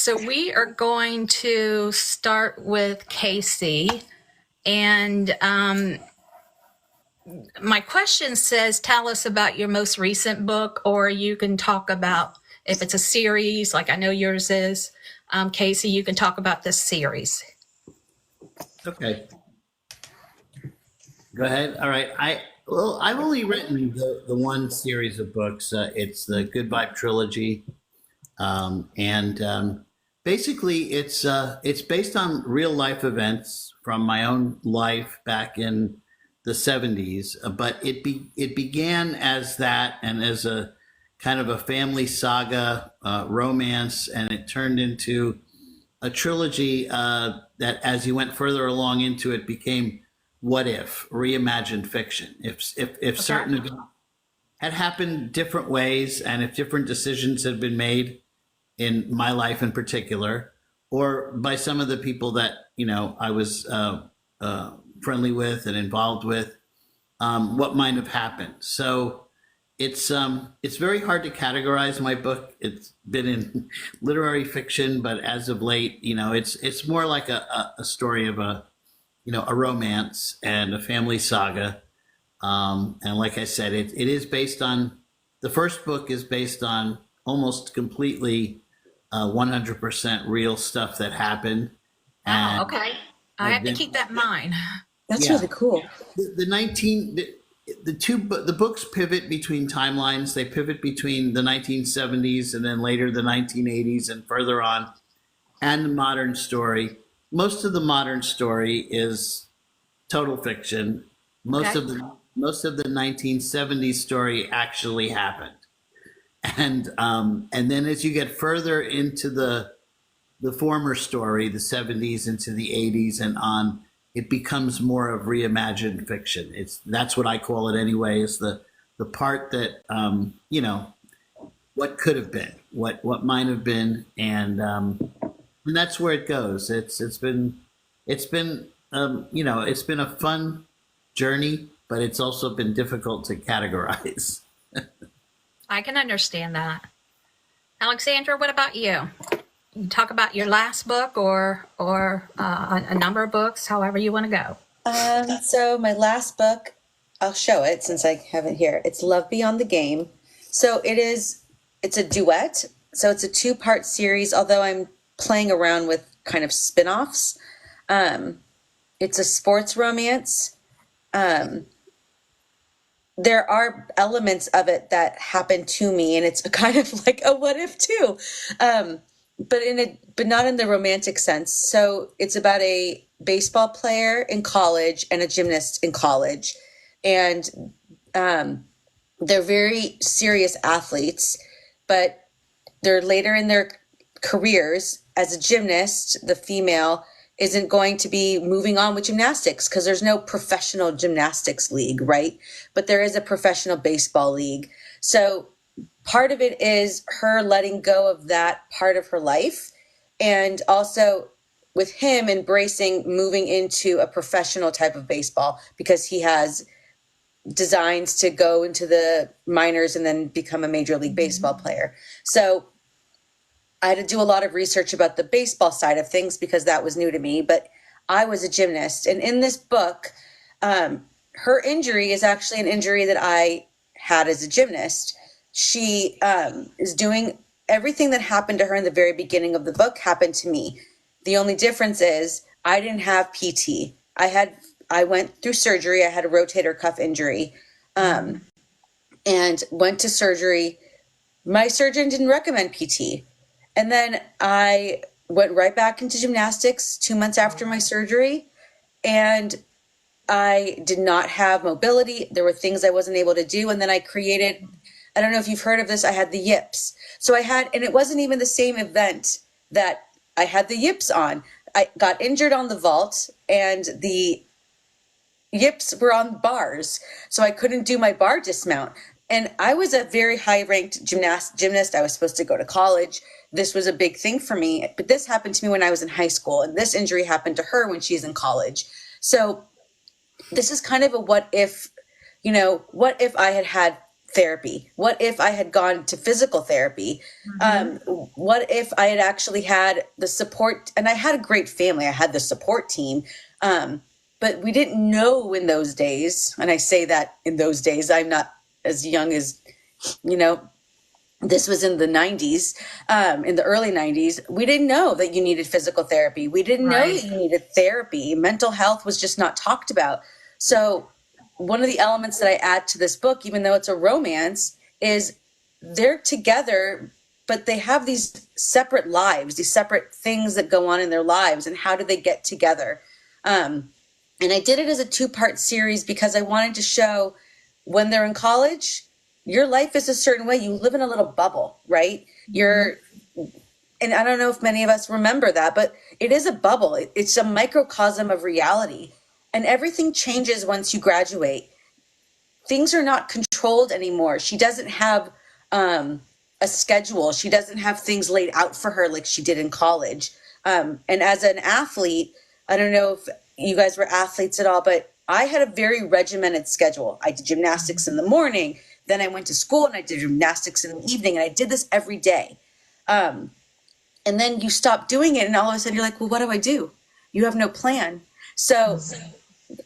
So we are going to start with Kaycee. And my question says, tell us about your most recent book, or you can talk about, if it's a series, like I know yours is, Kaycee, you can talk about this series. Okay. Go ahead. All right. I've only written the one series of books. It's the Good Vibe trilogy, and basically it's based on real life events from my own life back in the '70s. But it began as that and as a kind of a family saga romance, and it turned into a trilogy that, as you went further along into it, became what if reimagined fiction. If certain Okay. events had happened different ways, and if different decisions had been made in my life in particular, or by some of the people that I was friendly with and involved with, what might have happened. So it's very hard to categorize my book. It's been in literary fiction, but as of late, it's more like a story of a romance and a family saga. And like I said, it is based on, the first book is based on almost completely 100% real stuff that happened. Oh, And okay. I I've have to been, keep that in mind. That's yeah, really cool. the 19, the books pivot between timelines. They pivot between the 1970s and then later the 1980s and further on, and the modern story. Most of the modern story is total fiction. Most Okay. of the 1970s story actually happened, and then as you get further into the former story, the '70s into the '80s and on, it becomes more of reimagined fiction. That's what I call it anyway. Is the part that what could have been, what might have been, and that's where it goes. It's been a fun journey, but it's also been difficult to categorize. I can understand that. Alexandra, what about you? You talk about your last book or a number of books, however you want to go. So my last book, I'll show it since I have it here. It's Love Beyond the Game. So it's a duet. So it's a two-part series, although I'm playing around with kind of spin-offs. It's a sports romance. There are elements of it that happen to me, and it's kind of like a what if too. But not in the romantic sense. So it's about a baseball player in college and a gymnast in college, and they're very serious athletes, but they're later in their careers. As a gymnast, the female isn't going to be moving on with gymnastics because there's no professional gymnastics league, right? But there is a professional baseball league. So part of it is her letting go of that part of her life, and also with him embracing moving into a professional type of baseball because he has designs to go into the minors and then become a major league baseball player. So I had to do a lot of research about the baseball side of things because that was new to me, but I was a gymnast. And in this book, her injury is actually an injury that I had as a gymnast. She is doing everything that happened to her in the very beginning of the book happened to me. The only difference is I didn't have PT. I went through surgery. I had a rotator cuff injury, and went to surgery. My surgeon didn't recommend PT. And then I went right back into gymnastics 2 months after my surgery, and I did not have mobility. There were things I wasn't able to do. And then I don't know if you've heard of this, I had the yips. And it wasn't even the same event that I had the yips on. I got injured on the vault, and the yips were on bars. So I couldn't do my bar dismount. And I was a very high ranked gymnast. I was supposed to go to college. This was a big thing for me, but this happened to me when I was in high school, and this injury happened to her when she's in college. So this is kind of a what if I had therapy? What if I had gone to physical therapy? What if I had actually had the support? And I had a great family. I had the support team. But we didn't know in those days. And I say that in those days, I'm not as young as, you know, this was in the 90s, in the early 90s. We didn't know that you needed physical therapy. We didn't know that you needed therapy. Mental health was just not talked about. So one of the elements that I add to this book, even though it's a romance, is they're together, but they have these separate lives, these separate things that go on in their lives, and how do they get together? And I did it as a 2-part series because I wanted to show when they're in college, your life is a certain way. You live in a little bubble, right? And I don't know if many of us remember that, but it is a bubble. It's a microcosm of reality. And everything changes once you graduate. Things are not controlled anymore. She doesn't have a schedule. She doesn't have things laid out for her like she did in college. And as an athlete, I don't know if you guys were athletes at all, but I had a very regimented schedule. I did gymnastics in the morning, then I went to school and I did gymnastics in the evening, and I did this every day. And then you stop doing it, and all of a sudden you're like, well, what do I do? You have no plan. So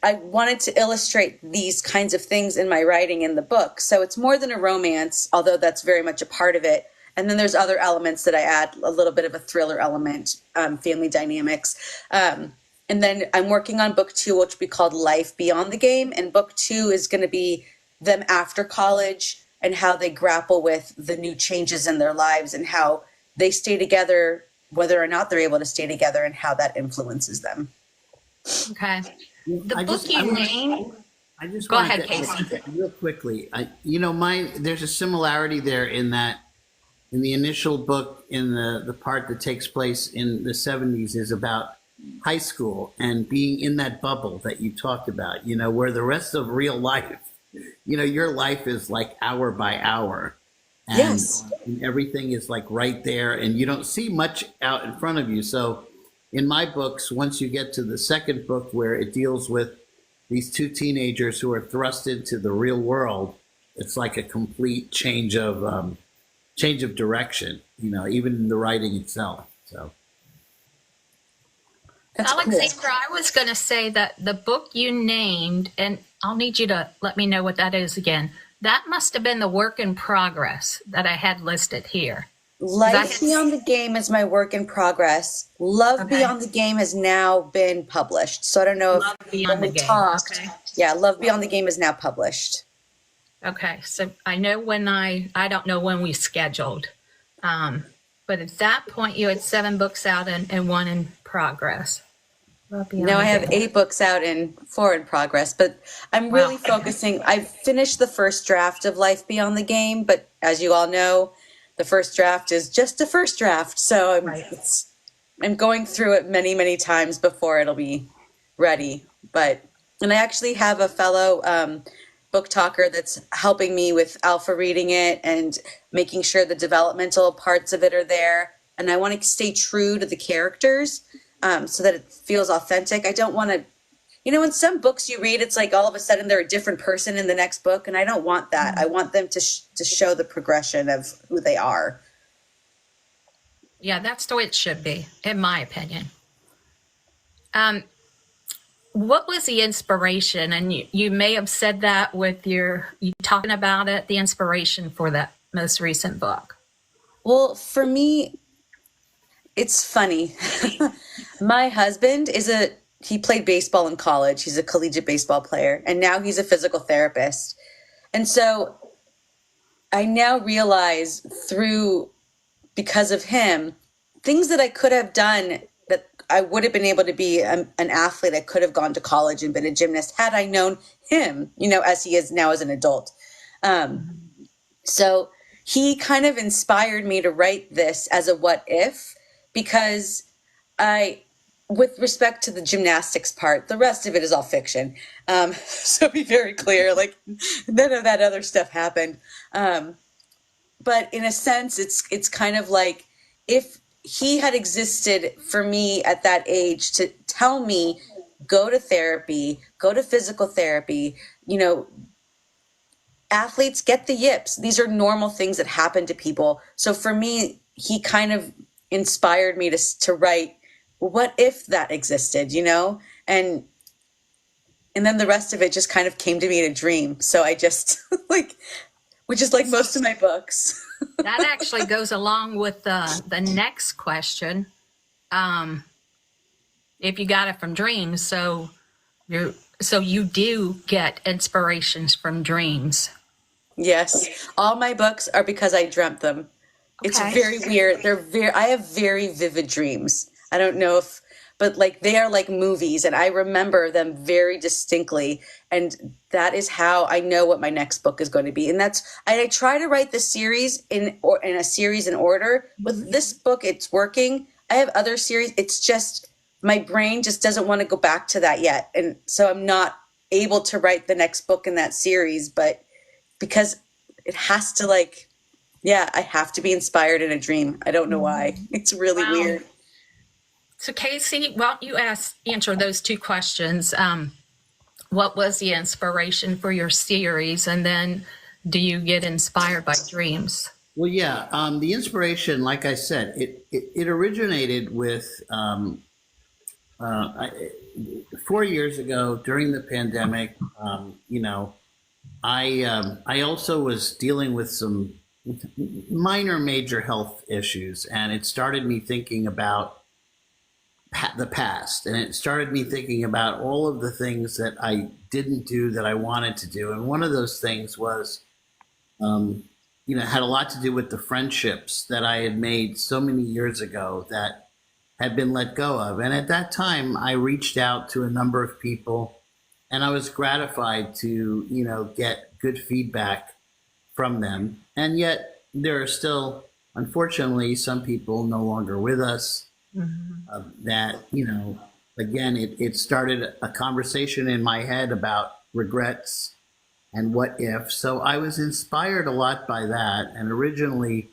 I wanted to illustrate these kinds of things in my writing in the book. So it's more than a romance, although that's very much a part of it. And then there's other elements that I add, a little bit of a thriller element, family dynamics. And then I'm working on book 2, which will be called Life Beyond the Game. And book 2 is going to be them after college and how they grapple with the new changes in their lives and how they stay together, whether or not they're able to stay together, and how that influences them. Okay. The I book just- you I wanna- named. I just Go wanted ahead, to Kaycee. add real quickly. There's a similarity there in that in the initial book, in the part that takes place in the 70s, is about high school and being in that bubble that you talked about, where the rest of real life, your life is like hour by hour. And, Yes. and everything is like right there, and you don't see much out in front of you. So in my books, once you get to the second book where it deals with these 2 teenagers who are thrust into the real world, it's like a complete change of direction, even in the writing itself. So That's cool. Alexandra, I was going to say that the book you named, and I'll need you to let me know what that is again. That must have been the work in progress that I had listed here. Life Beyond the Game is my work in progress. Love Okay. Beyond the Game has now been published. So I don't know Love if Beyond when the we Game. talked. Okay. Yeah, Love Beyond the Game is now published. Okay, so I know when I don't know when we scheduled, but at that point you had 7 books out and 1 in progress. Now I have 8 books out and 4 in progress, but I'm really Wow. focusing. I've finished the first draft of Life Beyond the Game, but as you all know, the first draft is just a first draft. So I'm going through it many, many times before it'll be ready. And I actually have a fellow book talker that's helping me with alpha reading it and making sure the developmental parts of it are there. And I want to stay true to the characters so that it feels authentic. I don't want to, in some books you read, it's like all of a sudden they're a different person in the next book. And I don't want that. I want them to show the progression of who they are. Yeah, that's the way it should be, in my opinion. What was the inspiration? And you may have said that with you talking about it, the inspiration for that most recent book. Well, for me, it's funny. My husband he played baseball in college. He's a collegiate baseball player, and now he's a physical therapist. And so I now realize because of him, things that I could have done that I would have been able to be an athlete. I could have gone to college and been a gymnast had I known him, as he is now as an adult. So he kind of inspired me to write this as a what if, because with respect to the gymnastics part, the rest of it is all fiction. So be very clear, like none of that other stuff happened. But in a sense, it's kind of like if he had existed for me at that age to tell me, go to therapy, go to physical therapy, athletes get the yips. These are normal things that happen to people. So for me, he kind of inspired me to write, what if that existed, you know? And then the rest of it just kind of came to me in a dream. So I just like, which is like most of my books. That actually goes along with the next question. If you got it from dreams, so you do get inspirations from dreams. Yes. All my books are because I dreamt them. It's Okay. very weird. I have very vivid dreams. I don't know but like they are like movies and I remember them very distinctly. And that is how I know what my next book is going to be. And I try to write the series in a series in order. With this book, it's working. I have other series. It's just, my brain just doesn't want to go back to that yet. And so I'm not able to write the next book in that series, but because it has to I have to be inspired in a dream. I don't know why. It's really Wow. weird. So Kaycee, why don't you answer those two questions? What was the inspiration for your series? And then do you get inspired by dreams? Well, yeah, the inspiration, like I said, it originated with 4 years ago during the pandemic. I also was dealing with some minor major health issues, and it started me thinking about the past, and it started me thinking about all of the things that I didn't do that I wanted to do. And one of those things was, had a lot to do with the friendships that I had made so many years ago that had been let go of. And at that time, I reached out to a number of people, and I was gratified to, get good feedback from them. And yet there are still, unfortunately, some people no longer with us. That, again, it started a conversation in my head about regrets and what if. So I was inspired a lot by that. And originally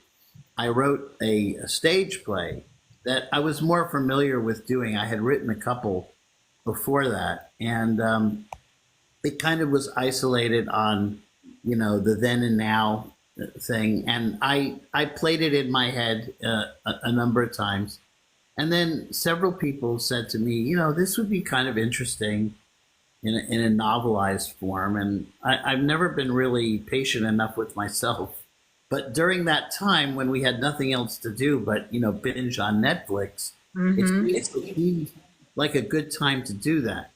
I wrote a stage play that I was more familiar with doing. I had written a couple before that. And it kind of was isolated on, the then and now thing. And I played it in my head a number of times. And then several people said to me, this would be kind of interesting in a novelized form. And I've never been really patient enough with myself. But during that time when we had nothing else to do but, binge on Netflix, it seemed like a good time to do that.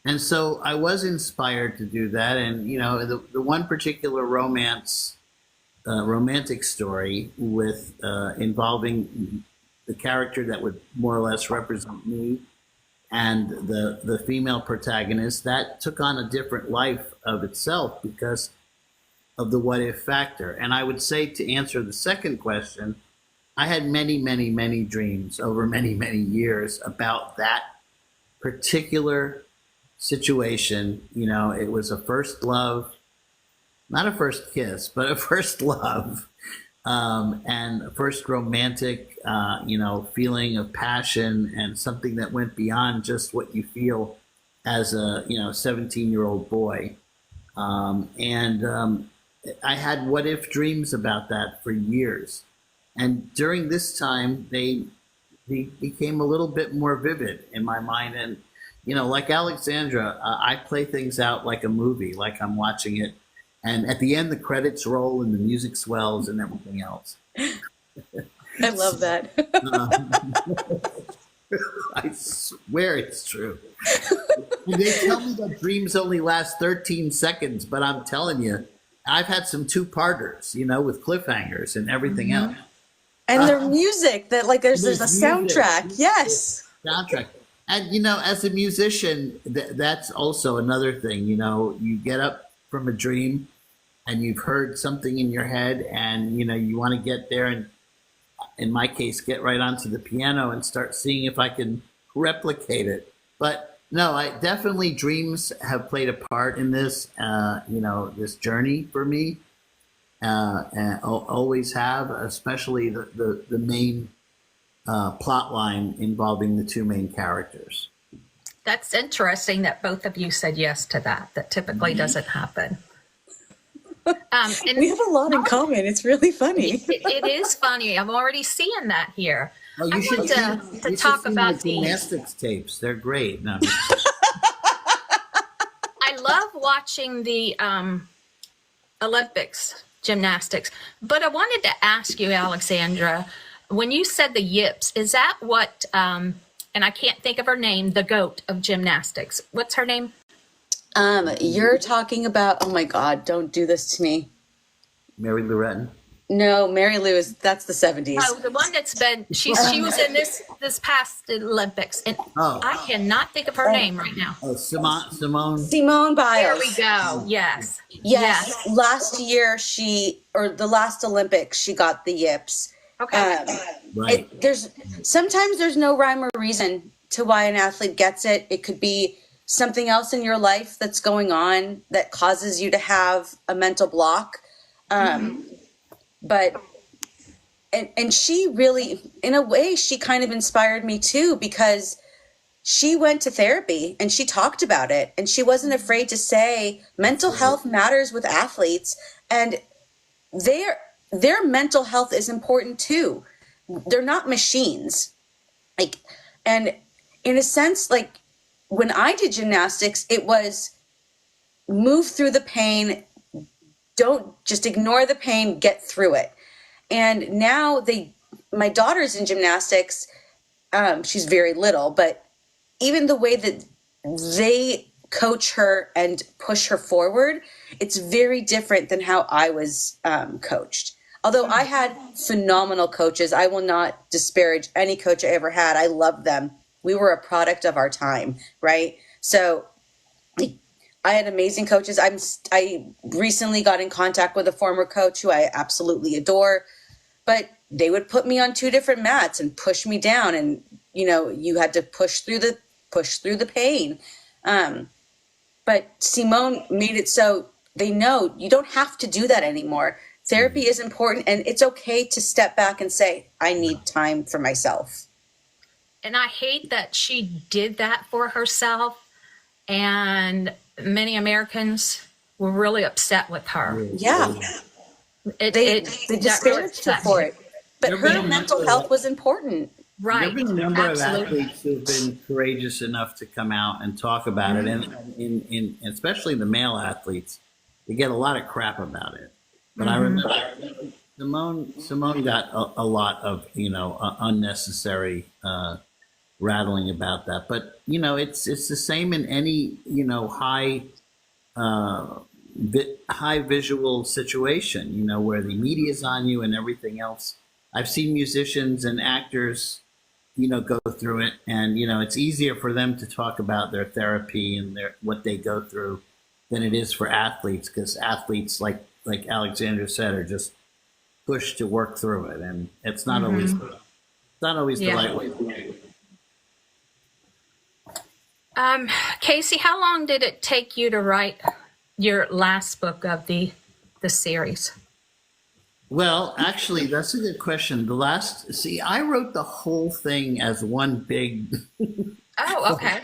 And so I was inspired to do that. And, the one particular romantic story with involving the character that would more or less represent me and the female protagonist, that took on a different life of itself because of the what if factor. And I would say, to answer the second question, I had many, many, many dreams over many, many years about that particular situation. It was a first love, not a first kiss, but a first love. And a first romantic, feeling of passion and something that went beyond just what you feel as a, 17-year-old boy. I had what if dreams about that for years. And during this time, they became a little bit more vivid in my mind. And, like Alexandra, I play things out like a movie, like I'm watching it. And at the end, the credits roll and the music swells and everything else. I love that. I swear it's true. And they tell me that dreams only last 13 seconds, but I'm telling you, I've had some two-parters, with cliffhangers and everything else. And their music, that there's a soundtrack. Yes. Soundtrack. And, as a musician, that's also another thing. You get up from a dream and you've heard something in your head and you want to get there and, in my case, get right onto the piano and start seeing if I can replicate it. But no, dreams have played a part in this this journey for me, and always have, especially the main plot line involving the two main characters. That's interesting that both of you said yes to that. That typically doesn't happen. And We have a lot in common. It's really funny. it is funny. I'm already seeing that here. Oh, I you should want see, to you should talk see my about the. gymnastics tapes. They're great. No, I love watching the Olympics gymnastics, but I wanted to ask you, Alexandra, when you said the yips, is that what? And I can't think of her name. The goat of gymnastics. What's her name? You're talking about, oh my God, don't do this to me. Mary Lou Retton. No, Mary Lou that's the 70s. Oh, the one that's been she was in this past Olympics, and Oh. I cannot think of her name right now. Oh, Simone. Simone Biles. There we go. Yes. Yes. Last year the last Olympics, she got the yips. Okay. Right. Sometimes there's no rhyme or reason to why an athlete gets it. It could be something else in your life that's going on that causes you to have a mental block. But and she really, in a way, she kind of inspired me too, because she went to therapy and she talked about it, and she wasn't afraid to say mental health matters with athletes, and their mental health is important too. They're not machines. And in a sense, when I did gymnastics, it was move through the pain. Don't just ignore the pain, get through it. And now my daughter's in gymnastics. She's very little, but even the way that they coach her and push her forward, it's very different than how I was coached. Although I had phenomenal coaches, I will not disparage any coach I ever had. I loved them. We were a product of our time, right? So I had amazing coaches. I recently got in contact with a former coach who I absolutely adore, but they would put me on two different mats and push me down, and you had to push through the pain. But Simone made it so they know you don't have to do that anymore. Therapy is important, and it's okay to step back and say, I need time for myself. And I hate that she did that for herself, and many Americans were really upset with her. Yeah. They disparaged her for it. But her mental health was important. Right. There have been a number Absolutely. of athletes who have been courageous enough to come out and talk about it, and in especially the male athletes, they get a lot of crap about it. But I remember Simone got a lot of unnecessary rattling about that. But it's the same in any high visual situation, where the media's on you and everything else. I've seen musicians and actors, go through it, and it's easier for them to talk about their therapy and what they go through than it is for athletes, because athletes, like Alexandra said, are just pushed to work through it, and it's not always the right way to do it. Kaycee, how long did it take you to write your last book of the series? Well, actually, that's a good question. I wrote the whole thing as one big. Oh, okay.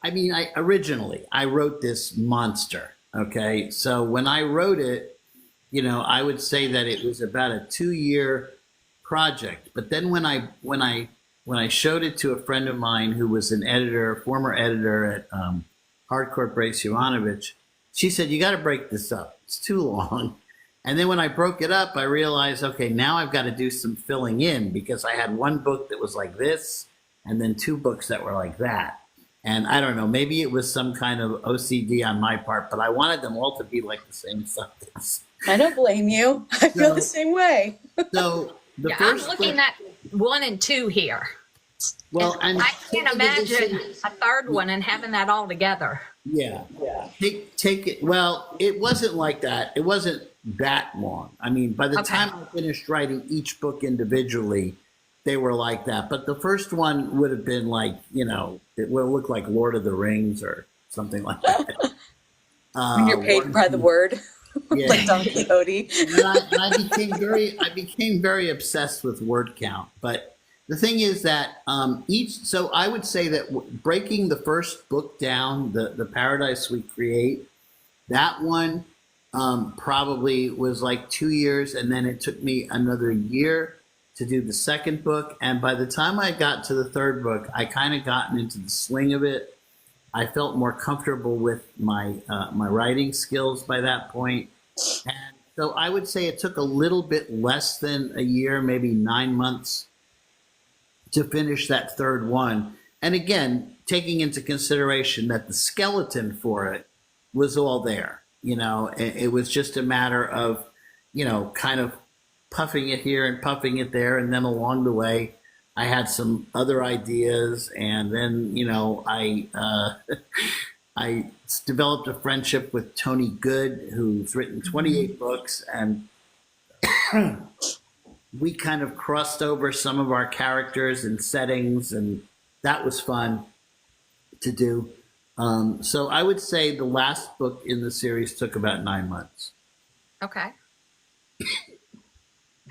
I mean, originally I wrote this monster. Okay, so when I wrote it, I would say that it was about a 2-year project. But then when I showed it to a friend of mine who was an former editor at Hardcore Brace Jovanovic, she said, "You got to break this up. It's too long." And then when I broke it up, I realized, okay, now I've got to do some filling in, because I had one book that was like this, and then 2 books that were like that. And I don't know, maybe it was some kind of OCD on my part, but I wanted them all to be like the same substance. I don't blame you. I feel the same way. So I'm looking at 1 and 2 here. Well, and I can't imagine a third one and having that all together. Yeah. Take it. Well, it wasn't like that. It wasn't that long. I mean, by the time I finished writing each book individually, they were like that. But the first one would have been like, it would look like Lord of the Rings or something like that. When you're paid by the word, like Don Quixote. And I became very obsessed with word count. But the thing is that so I would say that breaking the first book down, the Paradise We Create, that one probably was like 2 years, and then it took me another year to do the second book. And by the time I got to the third book, I kind of gotten into the swing of it. I felt more comfortable with my writing skills by that point. And so I would say it took a little bit less than a year, maybe 9 months, to finish that third one. And again, taking into consideration that the skeleton for it was all there. It was just a matter of, kind of puffing it here and puffing it there. And then along the way, I had some other ideas. And then, I developed a friendship with Tony Good, who's written 28 books. And we kind of crossed over some of our characters and settings, and that was fun to do. So I would say the last book in the series took about 9 months. Okay.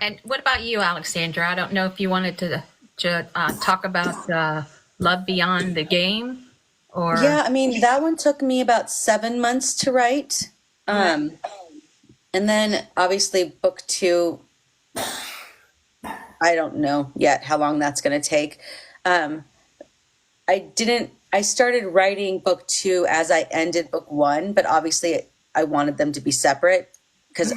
And what about you, Alexandra? I don't know if you wanted to talk about Love Beyond the Game, or Yeah, I mean, that one took me about 7 months to write. And then obviously book two, I don't know yet how long that's going to take. I started writing book two as I ended book one, but obviously I wanted them to be separate because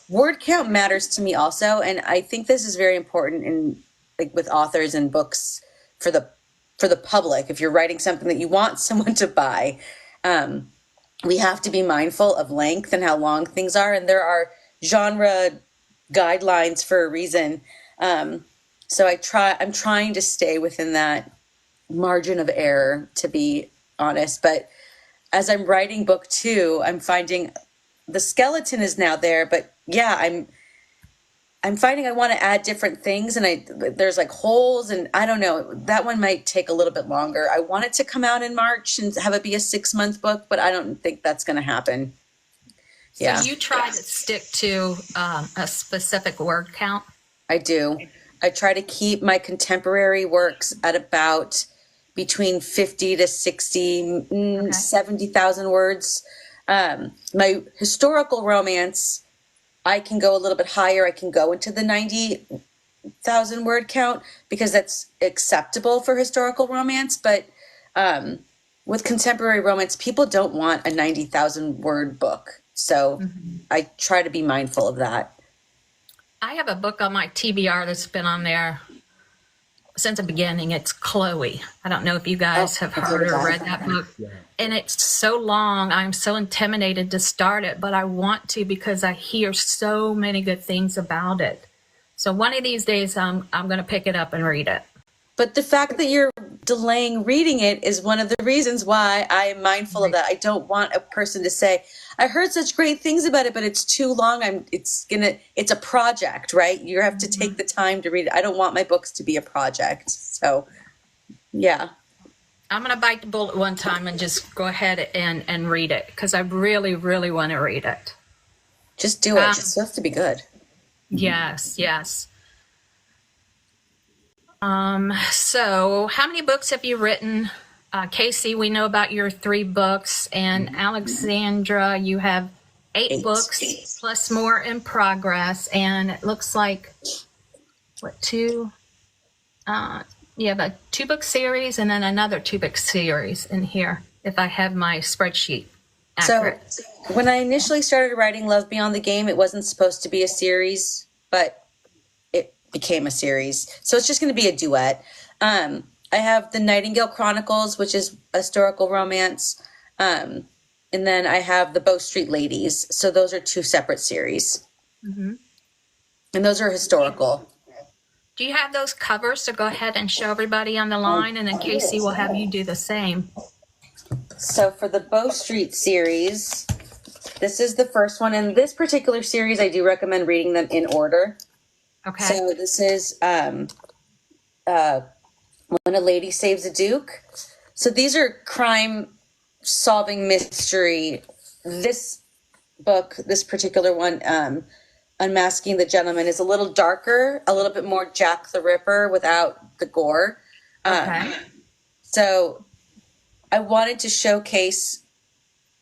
word count matters to me also. And I think this is very important in like with authors and books for the public. If you're writing something that you want someone to buy, we have to be mindful of length and how long things are. And there are genre guidelines for a reason. So I'm trying to stay within that margin of error, to be honest. But as I'm writing book two, I'm finding the skeleton is now there, but yeah, I'm finding I want to add different things, and there's like holes, and I don't know, that one might take a little bit longer. I want it to come out in March and have it be a 6-month book, but I don't think that's going to happen. So you try to stick to a specific word count? I do. I try to keep my contemporary works at about between 50 to 60, 70,000 words. My historical romance, I can go a little bit higher. I can go into the 90,000 word count because that's acceptable for historical romance. But with contemporary romance, people don't want a 90,000 word book. So I try to be mindful of that. I have a book on my TBR that's been on there since the beginning. It's Chloe. I don't know if you guys have heard or read that book. Yeah. And it's so long. I'm so intimidated to start it, but I want to because I hear so many good things about it. So one of these days, I'm going to pick it up and read it. But the fact that you're delaying reading it is one of the reasons why I am mindful of that. I don't want a person to say, I heard such great things about it, but it's too long. It's a project, right? You have to take the time to read it. I don't want my books to be a project. So, yeah. I'm going to bite the bullet one time and just go ahead and read it because I really, really want to read it. Just do it. It just has to be good. Yes, yes. So how many books have you written? Kaycee, we know about your 3 books, and Alexandra, you have 8 books plus more in progress, and it looks like you have a 2-book series and then another 2-book series in here, if I have my spreadsheet accurate. So when I initially started writing Love Beyond the Game, it wasn't supposed to be a series, but it became a series. So it's just going to be a duet. I have the Nightingale Chronicles, which is a historical romance. And then I have the Bow Street Ladies. So those are 2 separate series. And those are historical. Do you have those covers to go ahead and show everybody on the line? And then Kaycee will have you do the same. So for the Bow Street series, this is the first one. In this particular series, I do recommend reading them in order. Okay. So this is When a Lady Saves a Duke. So these are crime-solving mystery. This book, this particular one, Unmasking the Gentleman, is a little darker, a little bit more Jack the Ripper without the gore. Okay. So I wanted to showcase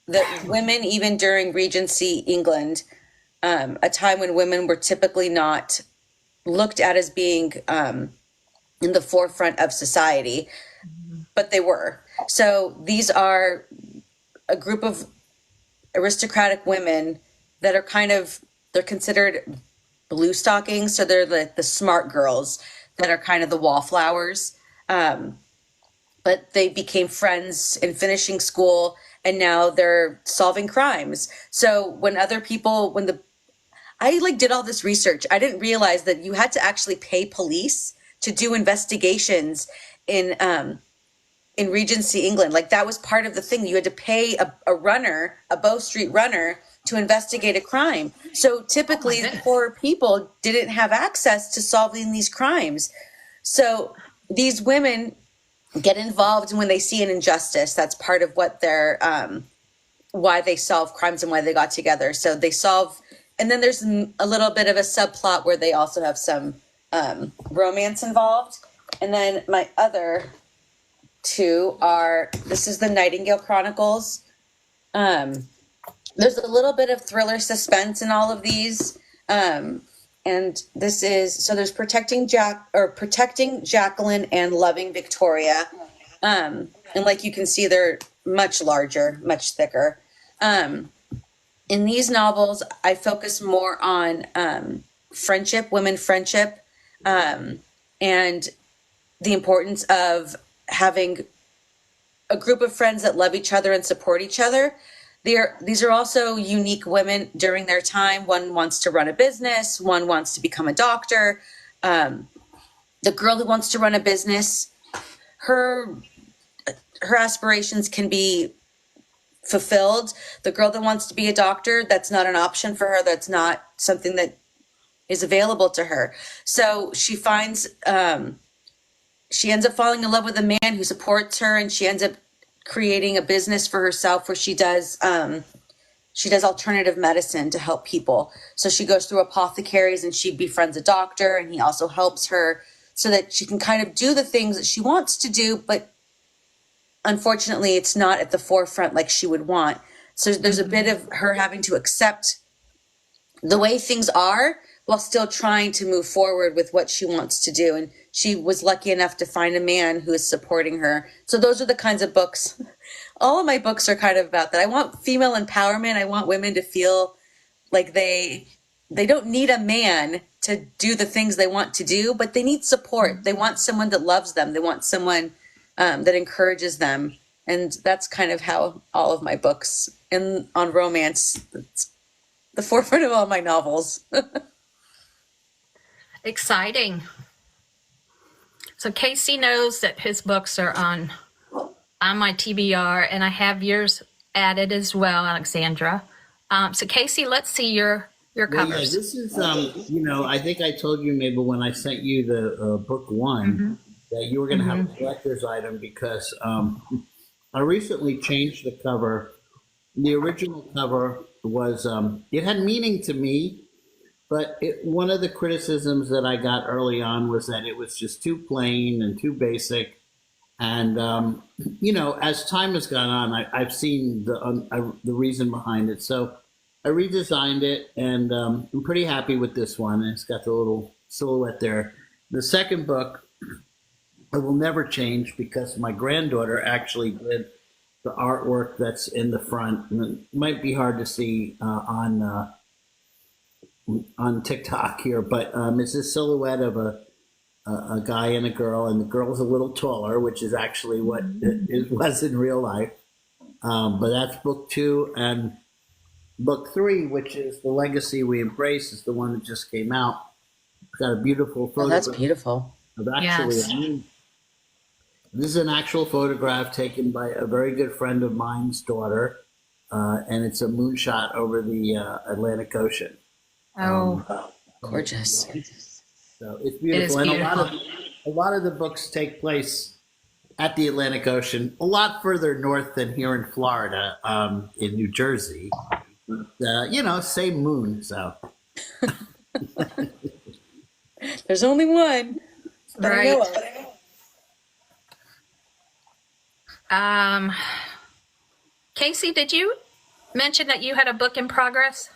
that women, even during Regency England, a time when women were typically not looked at as being in the forefront of society, but they were. So these are a group of aristocratic women that are they're considered blue stockings. So they're the smart girls that are kind of the wallflowers. But they became friends in finishing school, and now they're solving crimes. So when I did all this research, I didn't realize that you had to actually pay police to do investigations in Regency England. Like, that was part of the thing. You had to pay a Bow Street runner, to investigate a crime. So typically, poor people didn't have access to solving these crimes. So these women get involved when they see an injustice. That's part of what they're why they solve crimes and why they got together. So they solve, and then there's a little bit of a subplot where they also have some romance involved. And then my other two this is the Nightingale Chronicles. There's a little bit of thriller suspense in all of these. And there's protecting Jacqueline and loving Victoria. And like you can see, they're much larger, much thicker. In these novels, I focus more on women friendship, and the importance of having a group of friends that love each other and support each other. These are also unique women during their time. One wants to run a business. One wants to become a doctor. The girl who wants to run a business, her aspirations can be fulfilled. The girl that wants to be a doctor, that's not an option for her. That's not something that is available to her. So she ends up falling in love with a man who supports her, and she ends up creating a business for herself where she does alternative medicine to help people. So she goes through apothecaries, and she befriends a doctor, and he also helps her so that she can kind of do the things that she wants to do, but unfortunately it's not at the forefront like she would want. So there's a bit of her having to accept the way things are while still trying to move forward with what she wants to do. And she was lucky enough to find a man who is supporting her. So those are the kinds of books. All of my books are kind of about that. I want female empowerment. I want women to feel like they don't need a man to do the things they want to do, but they need support. They want someone that loves them. They want someone that encourages them. And that's kind of how all of my books on romance, it's the forefront of all my novels. Exciting. So Kaycee knows that his books are on my TBR, and I have yours added as well, Alexandra. So Kaycee, let's see your covers. Well, yeah, this is I think I told you, Mabel, when I sent you the book one, that you were going to have a collector's item because I recently changed the cover. The original cover was it had meaning to me. But one of the criticisms that I got early on was that it was just too plain and too basic. And, as time has gone on, I've seen the reason behind it. So I redesigned it, and I'm pretty happy with this one. It's got the little silhouette there. The second book, I will never change because my granddaughter actually did the artwork that's in the front. And it might be hard to see on TikTok here, but it's a silhouette of a guy and a girl, and the girl's a little taller, which is actually what it was in real life. But that's book two, and book three, which is The Legacy We Embrace, is the one that just came out. It's got a beautiful photo. Oh, that's beautiful. Of actually, Yes. This is an actual photograph taken by a very good friend of mine's daughter, and it's a moonshot over the Atlantic Ocean. Oh, Gorgeous. So it's beautiful. It is and beautiful. a lot of the books take place at the Atlantic Ocean, a lot further north than here in Florida, in New Jersey. Same moon. So There's only one that I know of. Kaycee, did you mention that you had a book in progress?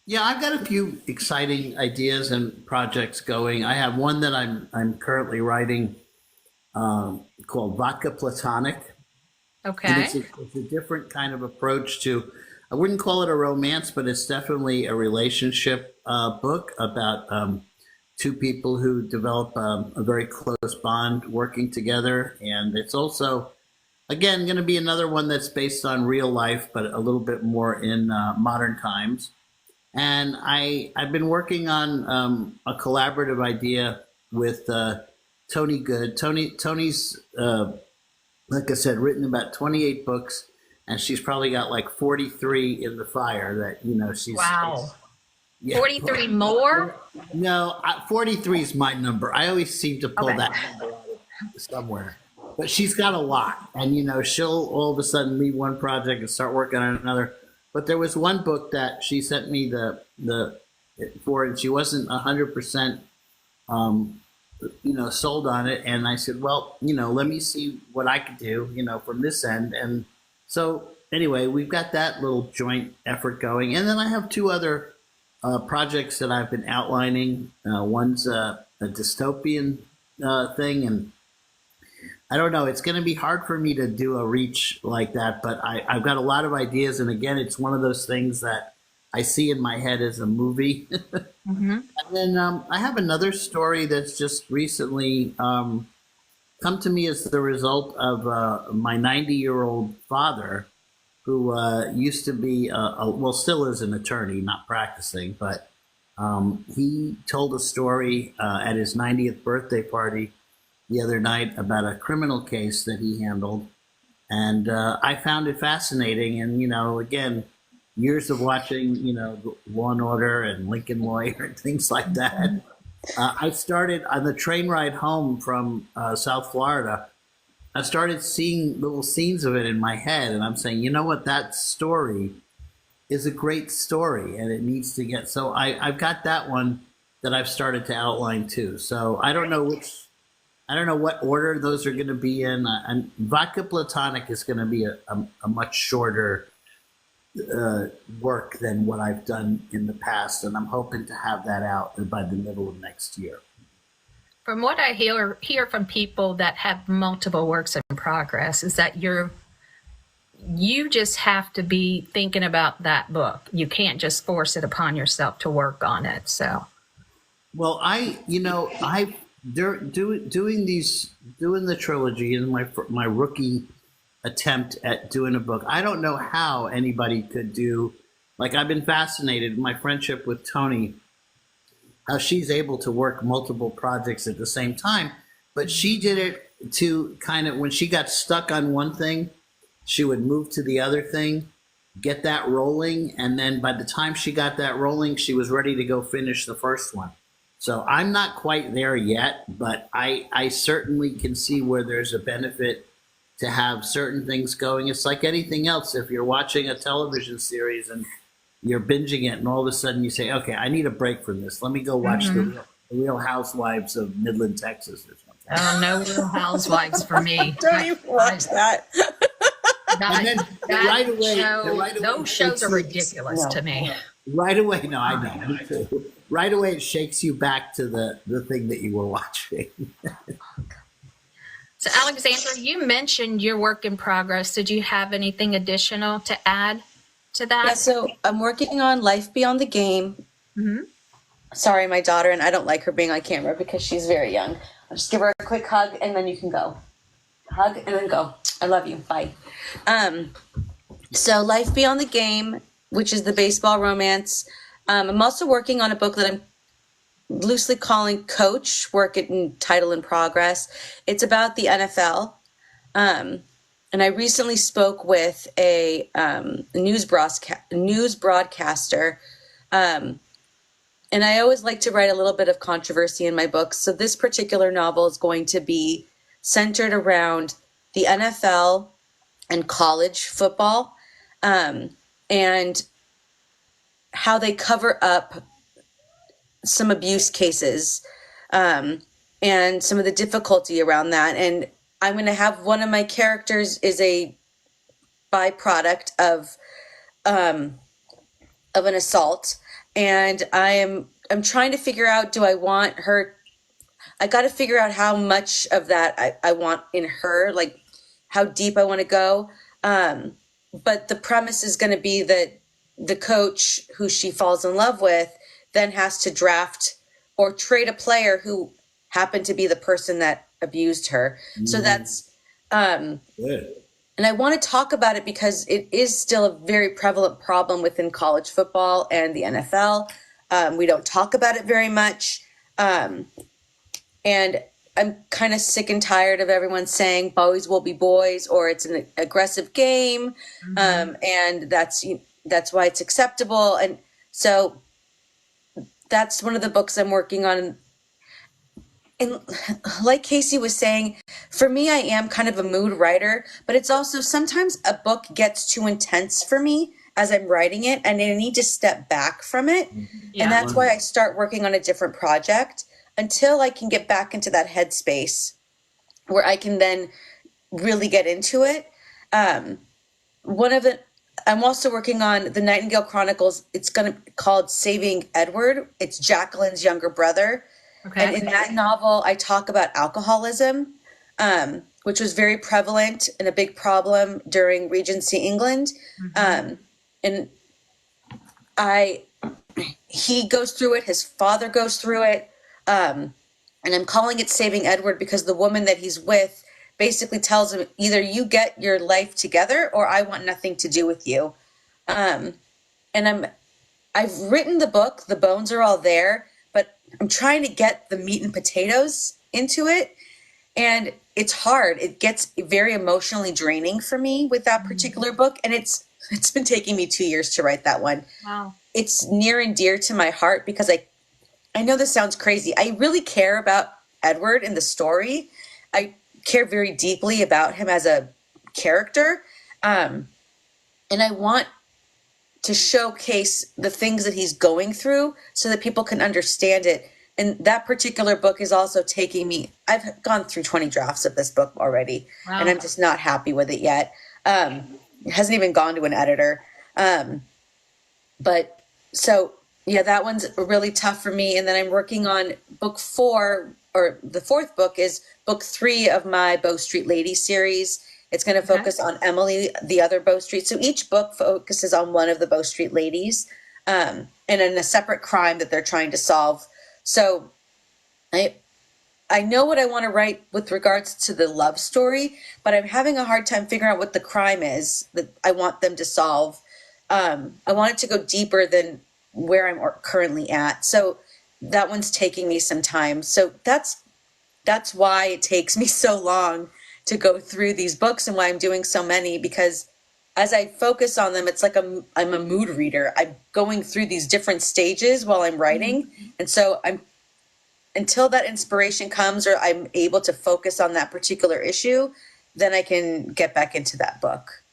Yeah, I've got a few exciting ideas and projects going. I have one that I'm currently writing called Vodka Platonic, and Okay. it's a different kind of approach to. I wouldn't call it a romance, but it's definitely a relationship book about two people who develop a very close bond working together, and it's also again going to be another one that's based on real life, but a little bit more in modern times. And I've been working on a collaborative idea with Tony Good. Tony's like I said, written about 28 books, and she's probably got like 43 in the fire that she's Wow. yeah. 43 more? No, 43 is my number. I always seem to pull Okay. that number out of somewhere. But she's got a lot. And, she'll all of a sudden leave one project and start working on another. But there was one book that she sent me the for, and she wasn't 100% sold on it. And I said, well, let me see what I could do, from this end. And so anyway, we've got that little joint effort going. And then I have two other projects that I've been outlining. One's a dystopian thing, and I don't know. It's going to be hard for me to do a reach like that, but I've got a lot of ideas. And again, it's one of those things that I see in my head as a movie. Mm-hmm. And then I have another story that's just recently come to me as the result of my 90-year-old father, who used to be, well, still is an attorney, not practicing, but he told a story at his 90th birthday party the other night about a criminal case that he handled. And I found it fascinating. And, again, years of watching, Law and Order and Lincoln Lawyer and things like that. I started on the train ride home from South Florida. I started seeing little scenes of it in my head, and I'm saying, you know what, that story is a great story, and it needs to get. So I've got that one that I've started to outline too. So I don't know what order those are going to be in. And Vodka Platonic is going to be a much shorter work than what I've done in the past, and I'm hoping to have that out by the middle of next year. From what I hear from people that have multiple works in progress is that you just have to be thinking about that book. You can't just force it upon yourself to work on it. So, well, doing the trilogy and my rookie attempt at doing a book. I don't know how anybody could do. Like, I've been fascinated in my friendship with Tony, how she's able to work multiple projects at the same time. But she did it to kind of, when she got stuck on one thing, she would move to the other thing, get that rolling, and then by the time she got that rolling, she was ready to go finish the first one. So I'm not quite there yet, but I certainly can see where there's a benefit to have certain things going. It's like anything else. If you're watching a television series and you're binging it, and all of a sudden you say, okay, I need a break from this. Let me go watch the Real Housewives of Midland, Texas or something. oh, no Real Housewives for me. Don't even watch that. And then right away, those shows are ridiculous to me. Right away, no, I know. Me too. Right away, it shakes you back to the thing that you were watching. So, Alexandra, you mentioned your work in progress. Did you have anything additional to add to that? Yeah, so I'm working on Life Beyond the Game. Mhm. Sorry, my daughter, and I don't like her being on camera because she's very young. I'll just give her a quick hug, and then you can go. Hug, and then go. I love you. Bye. So Life Beyond the Game, which is the baseball romance. I'm also working on a book that I'm loosely calling Coach, work in title in progress. It's about the NFL. And I recently spoke with a news broadcaster. And I always like to write a little bit of controversy in my books. So this particular novel is going to be centered around the NFL and college football, and how they cover up some abuse cases, and some of the difficulty around that. And I'm going to have one of my characters is a byproduct of of an assault, and I'm trying to figure out, do I want her? I got to figure out how much of that I want in her, like how deep I want to go. But the premise is going to be that the coach who she falls in love with then has to draft or trade a player who happened to be the person that abused her. So that's Good. and I want to talk about it because it is still a very prevalent problem within college football and the NFL. We don't talk about it very much. And I'm kind of sick and tired of everyone saying boys will be boys, or it's an aggressive game. And that's why it's acceptable. And so that's one of the books I'm working on. And like Kaycee was saying, for me, I am kind of a mood writer, but it's also sometimes a book gets too intense for me as I'm writing it, and I need to step back from it. Yeah. And that's why I start working on a different project until I can get back into that headspace where I can then really get into it. I'm also working on the Nightingale Chronicles. It's going to be called Saving Edward. It's Jacqueline's younger brother. Okay. And in that novel, I talk about alcoholism, which was very prevalent and a big problem during Regency England. And he goes through it. His father goes through it. And I'm calling it Saving Edward because the woman that he's with basically tells him, either you get your life together or I want nothing to do with you. And I've written the book. The bones are all there, but I'm trying to get the meat and potatoes into it. And it's hard. It gets very emotionally draining for me with that particular book. And it's been taking me 2 years to write that one. Wow. It's near and dear to my heart because I know this sounds crazy. I really care about Edward in the story. I care very deeply about him as a character. And I want to showcase the things that he's going through so that people can understand it. And that particular book is also taking me, I've gone through 20 drafts of this book already, Wow. and I'm just not happy with it yet. It hasn't even gone to an editor. But so, yeah, that one's really tough for me. And then I'm working on book 4, or the 4th book is book 3 of my Bow Street Lady series. It's going to focus on Emily, the other Bow Street. So each book focuses on one of the Bow Street ladies, and in a separate crime that they're trying to solve. So I know what I want to write with regards to the love story, but I'm having a hard time figuring out what the crime is that I want them to solve. I want it to go deeper than where I'm currently at. So that one's taking me some time. So that's why it takes me so long to go through these books and why I'm doing so many, because as I focus on them, it's like I'm a mood reader. I'm going through these different stages while I'm writing. And so until that inspiration comes or I'm able to focus on that particular issue, then I can get back into that book.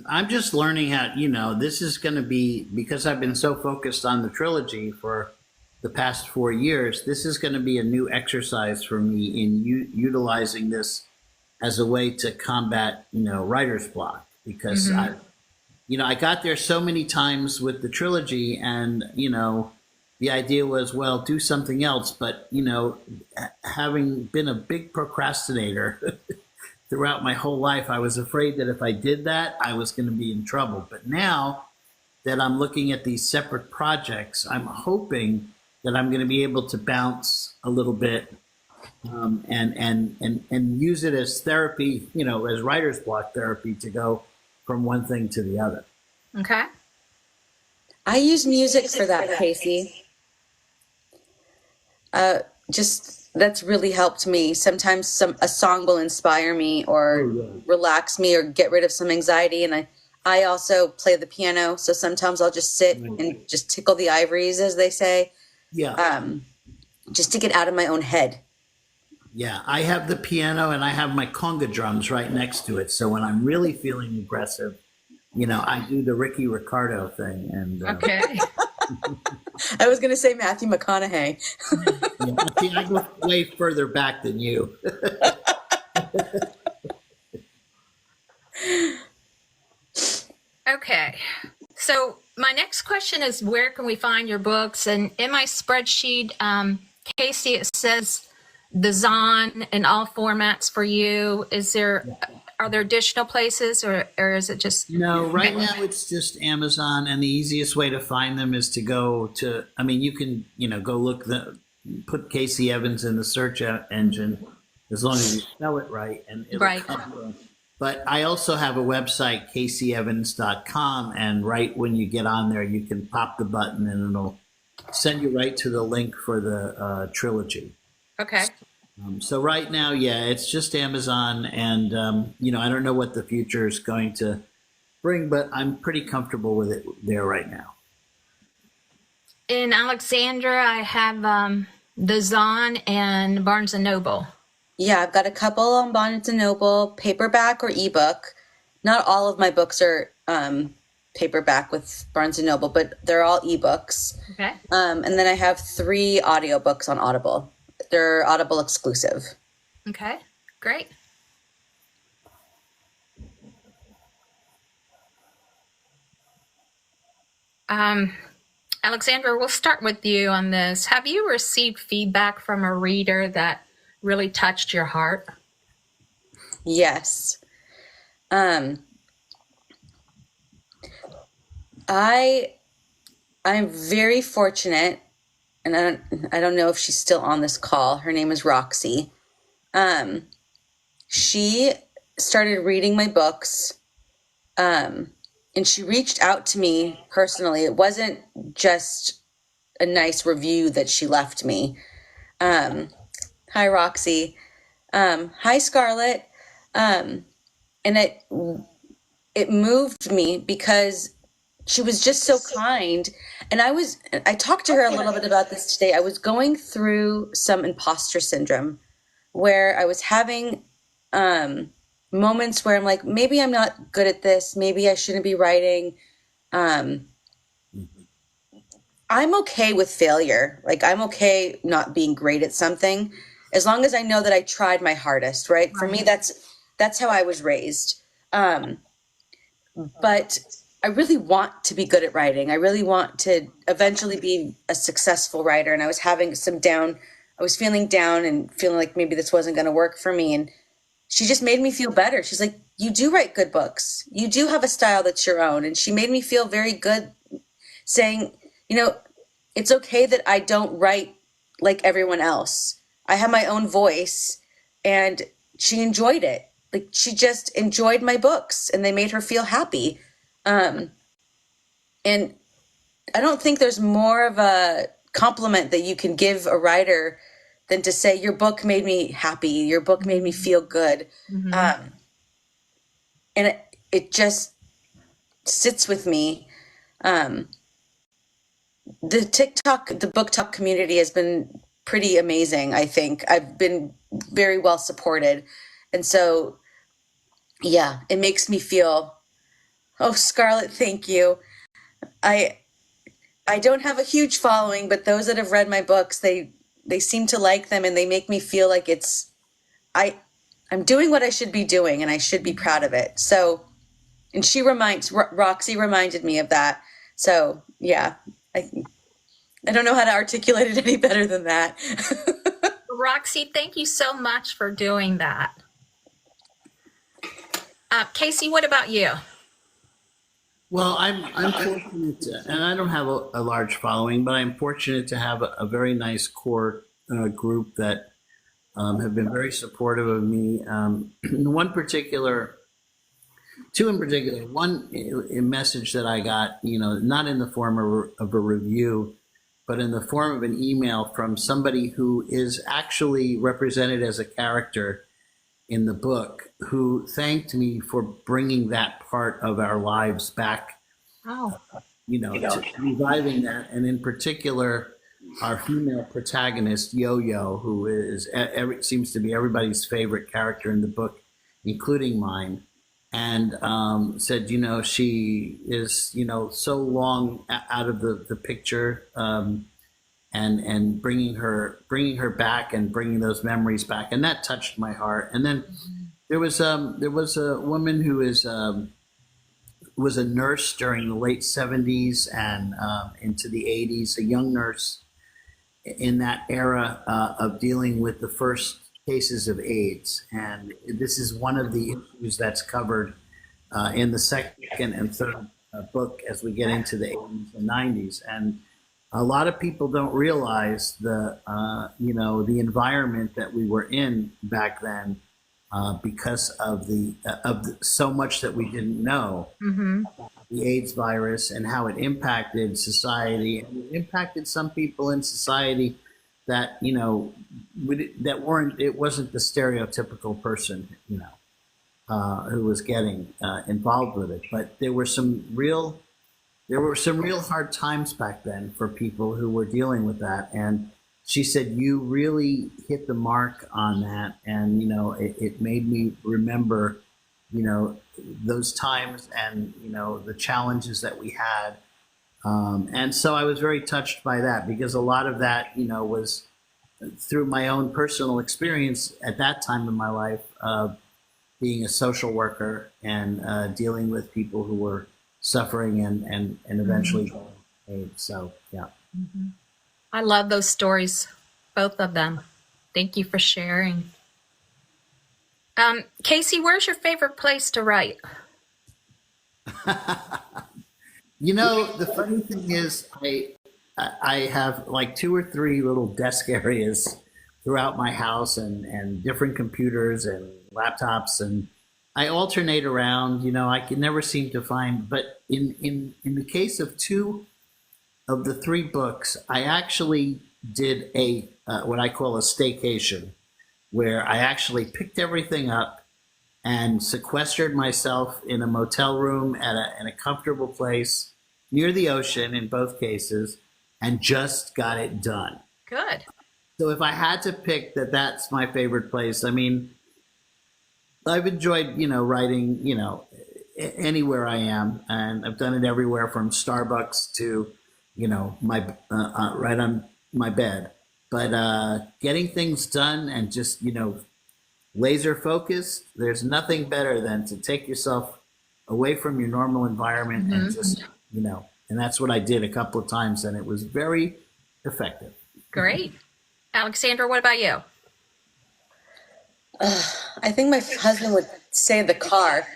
I'm just learning how, this is going to be, because I've been so focused on the trilogy for the past 4 years, this is going to be a new exercise for me in utilizing this as a way to combat, writer's block, because I got there so many times with the trilogy, and, the idea was, well, do something else. But, having been a big procrastinator throughout my whole life, I was afraid that if I did that, I was going to be in trouble. But now that I'm looking at these separate projects, I'm hoping that I'm going to be able to bounce a little bit, and use it as therapy, as writer's block therapy, to go from one thing to the other. Okay. I use music for that, Kaycee. Just that's really helped me. Sometimes a song will inspire me or relax me or get rid of some anxiety. And I also play the piano, so sometimes I'll just sit and just tickle the ivories, as they say. Yeah. Just to get out of my own head. Yeah, I have the piano and I have my conga drums right next to it. So when I'm really feeling aggressive, I do the Ricky Ricardo thing. And Okay. I was going to say Matthew McConaughey. See, I go way further back than you. Okay. question is, where can we find your books? And in my spreadsheet, Kaycee, it says the Zon in all formats for you. Are there additional places, or is it just? No, right now it's just Amazon, and the easiest way to find them is to go to. I mean, you can go put Kaycee Evans in the search engine, as long as you spell it right, and it'll Right. come up. But I also have a website, kayceeevans.com, and right when you get on there, you can pop the button, and it'll send you right to the link for the trilogy. Okay. So right now, yeah, it's just Amazon, and I don't know what the future is going to bring, but I'm pretty comfortable with it there right now. In Alexandra, I have the Zon and Barnes and Noble. Yeah, I've got a couple on Barnes and Noble, paperback or ebook. Not all of my books are paperback with Barnes and Noble, but they're all ebooks. Okay. And then I have 3 audiobooks on Audible. They're Audible exclusive. Okay. Great. Alexandra, we'll start with you on this. Have you received feedback from a reader that really touched your heart? Yes. I'm very fortunate, and I don't know if she's still on this call. Her name is Roxy. She started reading my books, and she reached out to me personally. It wasn't just a nice review that she left me. Hi, Roxy. Hi, Scarlett. And it moved me because she was just so kind. And I talked to her a little bit about this today. I was going through some imposter syndrome where I was having moments where I'm like, maybe I'm not good at this. Maybe I shouldn't be writing. I'm okay with failure. Like, I'm okay not being great at something as long as I know that I tried my hardest, right? For me, that's how I was raised. But I really want to be good at writing. I really want to eventually be a successful writer. And I was having I was feeling down and feeling like maybe this wasn't going to work for me. And she just made me feel better. She's like, you do write good books. You do have a style that's your own. And she made me feel very good, saying, it's okay that I don't write like everyone else. I have my own voice. And she enjoyed it. Like, she just enjoyed my books and they made her feel happy. And I don't think there's more of a compliment that you can give a writer than to say, your book made me happy. Your book made me feel good. Mm-hmm. And it just sits with me. The book talk community has been pretty amazing. I think I've been very well supported. And so, yeah, it makes me feel, oh, Scarlett, thank you. I don't have a huge following, but those that have read my books, they seem to like them, and they make me feel like I'm doing what I should be doing, and I should be proud of it. So, and Roxy reminded me of that. So, yeah, I don't know how to articulate it any better than that. Roxy, thank you so much for doing that. Kaycee, what about you? Well, I'm fortunate, and I don't have a large following, but I'm fortunate to have a very nice core group that have been very supportive of me. Two in particular. One, a message that I got, not in the form of a review, but in the form of an email from somebody who is actually represented as a character in the book, who thanked me for bringing that part of our lives back. Oh. To reviving that, and in particular, our female protagonist Yo-Yo, who seems to be everybody's favorite character in the book, including mine, and said, she is, so long out of the picture, and bringing her back and bringing those memories back, and that touched my heart. And then there was a woman who was a nurse during the late 70s and into the 80s, a young nurse in that era of dealing with the first cases of AIDS. And this is one of the issues that's covered in the second and third book as we get into the 80s and 90s. And a lot of people don't realize the environment that we were in back then because of so much that we didn't know. Mm-hmm. The AIDS virus and how it impacted society, and it impacted some people in society that that weren't. It wasn't the stereotypical person, who was getting involved with it. But there were some real hard times back then for people who were dealing with that. And she said, "You really hit the mark on that," and it made me remember those times and the challenges that we had, and so I was very touched by that, because a lot of that was through my own personal experience at that time in my life, being a social worker and dealing with people who were suffering and eventually AIDS. So yeah. Mm-hmm. I love those stories, both of them. Thank you for sharing. Kaycee, where's your favorite place to write? The funny thing is, I have like 2 or 3 little desk areas throughout my house, and different computers and laptops, and I alternate around. I can never seem to find. But in the case of 2 of the 3 books, I actually did a what I call a staycation, where I actually picked everything up and sequestered myself in a motel room in a comfortable place near the ocean in both cases, and just got it done. Good. So if I had to pick that's my favorite place, I mean, I've enjoyed, writing, anywhere I am, and I've done it everywhere from Starbucks to, my right on my bed. But getting things done and just, laser focused, there's nothing better than to take yourself away from your normal environment, mm-hmm. and just, and that's what I did a couple of times, and it was very effective. Great. Alexandra, what about you? I think my husband would say the car.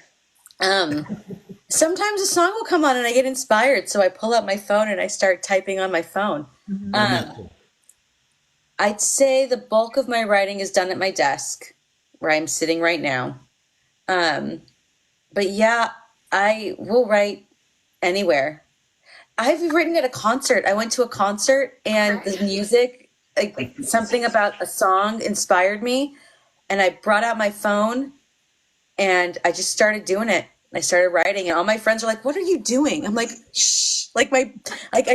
Sometimes a song will come on and I get inspired, so I pull out my phone and I start typing on my phone. Mm-hmm. I'd say the bulk of my writing is done at my desk, where I'm sitting right now. But yeah, I will write anywhere. I've written at a concert. I went to a concert, and the music, like something about a song inspired me, and I brought out my phone and I just started doing it. I started writing, and all my friends are like, "What are you doing?" I'm like, "Shh!" I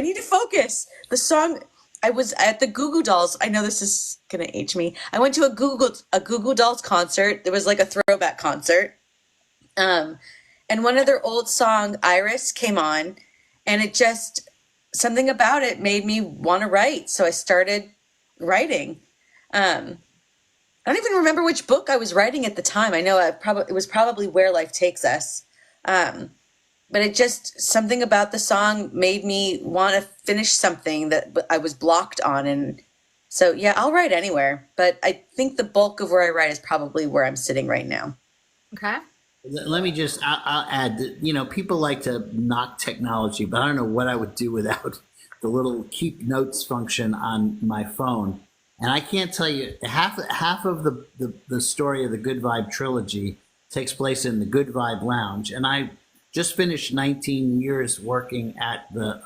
need to focus. The song. I was at the Goo Goo Dolls. I know this is gonna age me. I went to a Goo Goo Dolls concert. There was like a throwback concert, and one of their old song, "Iris," came on, and it just, something about it made me want to write. So I started writing. I don't even remember which book I was writing at the time. I know it was probably Where Life Takes Us. But it just, something about the song made me want to finish something that I was blocked on. And so, yeah, I'll write anywhere. But I think the bulk of where I write is probably where I'm sitting right now. Okay. Let me just, I'll add that, people like to knock technology, but I don't know what I would do without the little keep notes function on my phone. And I can't tell you, half of the story of the Good Vibe trilogy takes place in the Good Vibe Lounge. And I just finished 19 years working at the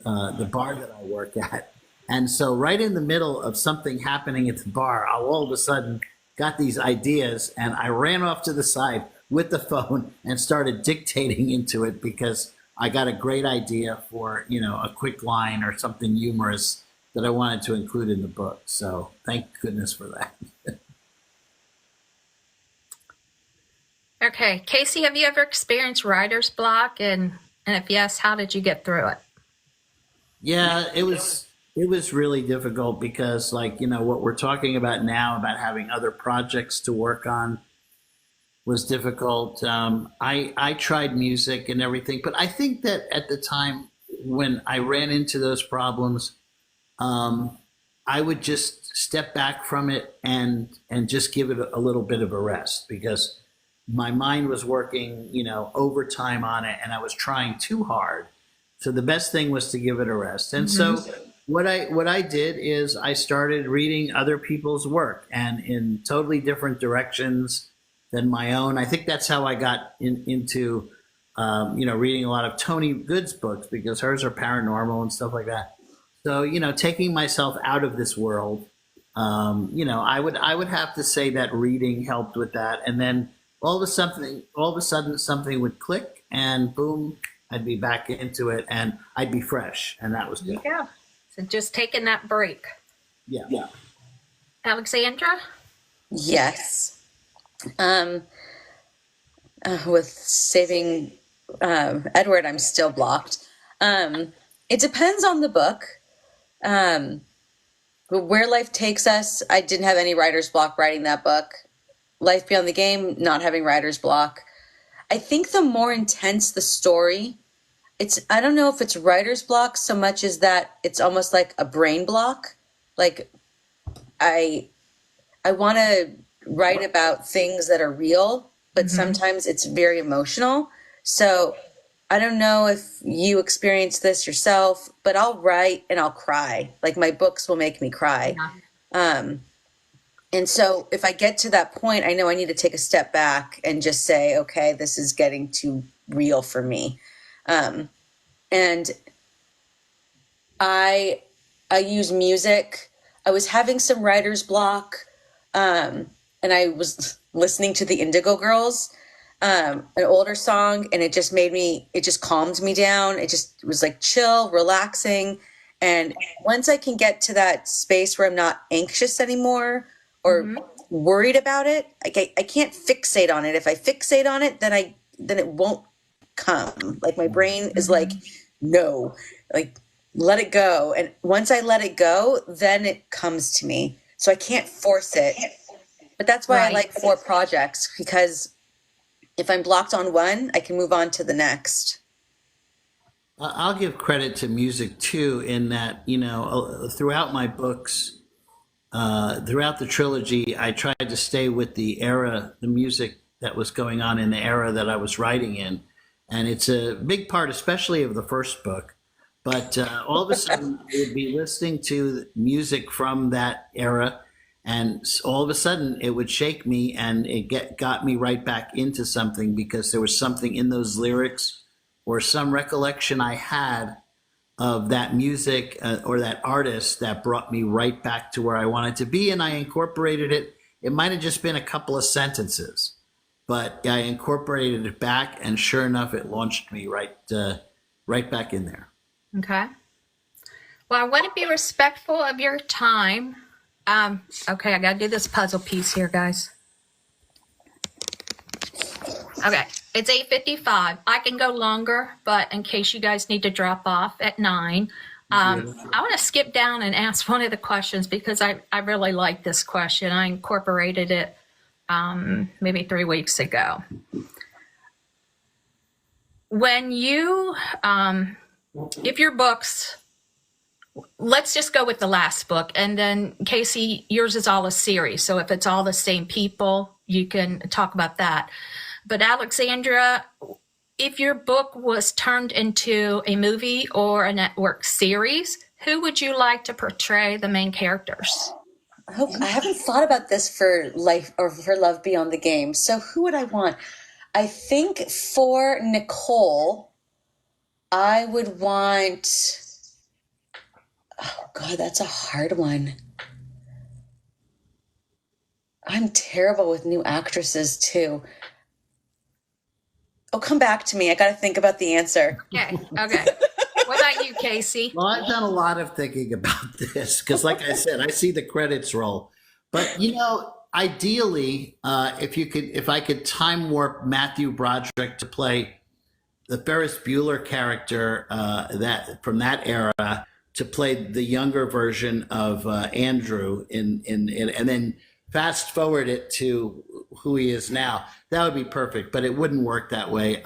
bar that I work at. And so right in the middle of something happening at the bar, I all of a sudden got these ideas, and I ran off to the side with the phone and started dictating into it, because I got a great idea for, a quick line or something humorous that I wanted to include in the book. So thank goodness for that. Okay. Kaycee, have you ever experienced writer's block? And if yes, how did you get through it? Yeah, it was really difficult, because what we're talking about now, about having other projects to work on, was difficult. I tried music and everything, but I think that at the time when I ran into those problems, I would just step back from it and just give it a little bit of a rest because my mind was working, overtime on it, and I was trying too hard. So the best thing was to give it a rest. And so what I did is I started reading other people's work and in totally different directions than my own. I think that's how I got into reading a lot of Tony Good's books because hers are paranormal and stuff like that. So taking myself out of this world, I would have to say that reading helped with that. And then all of a sudden something would click, and boom, I'd be back into it, and I'd be fresh, and that was good. Yeah. So just taking that break. Yeah. Alexandra? Yes. With saving Edward, I'm still blocked. It depends on the book. Where life takes us, I didn't have any writer's block writing that book. Life Beyond the Game, not having writer's block. I think the more intense the story, I don't know if it's writer's block so much as that it's almost like a brain block. Like I want to write about things that are real, but sometimes it's very emotional. So I don't know if you experience this yourself, but I'll write and I'll cry. Like my books will make me cry. Yeah. And so if I get to that point, I know I need to take a step back and just say, okay, this is getting too real for me. And I use music. I was having some writer's block, and I was listening to the Indigo Girls, an older song, and it just calmed me down. It just was like chill, relaxing. And once I can get to that space where I'm not anxious anymore or worried about it, I can't fixate on it. If I fixate on it, then it won't come. Like my brain is like, no, like let it go. And once I let it go, then it comes to me. So I can't force it. But that's why I like 4 projects, because if I'm blocked on one, I can move on to the next. I'll give credit to music too, in that, throughout my books, throughout the trilogy, I tried to stay with the music that was going on in the era that I was writing in. And it's a big part, especially of the first book. But all of a sudden, I would be listening to music from that era, and all of a sudden, it would shake me, and it got me right back into something because there was something in those lyrics or some recollection I had of that music or that artist that brought me right back to where I wanted to be, and I incorporated it. It might have just been a couple of sentences, but I incorporated it back, and sure enough, it launched me right back in there. Okay. Well, I want to be respectful of your time. Okay, I got to do this puzzle piece here, guys. Okay, it's 8:55. I can go longer, but in case you guys need to drop off at 9, I want to skip down and ask one of the questions because I really like this question. I incorporated it maybe 3 weeks ago. When you, if your books, let's just go with the last book, and then Kaycee, yours is all a series. So if it's all the same people, you can talk about that. But Alexandra, if your book was turned into a movie or a network series, who would you like to portray the main characters? I haven't thought about this for Life or for Love Beyond the Game. So who would I want? I think for Nicole, I would want... Oh, God, that's a hard one. I'm terrible with new actresses, too. Oh, come back to me. I got to think about the answer. Okay. What about you, Kaycee? Well, I've done a lot of thinking about this because, like I said, I see the credits roll. But ideally, if I could time warp Matthew Broderick to play the Ferris Bueller character that from that era, to play the younger version of Andrew and then fast forward it to who he is now. That would be perfect, but it wouldn't work that way.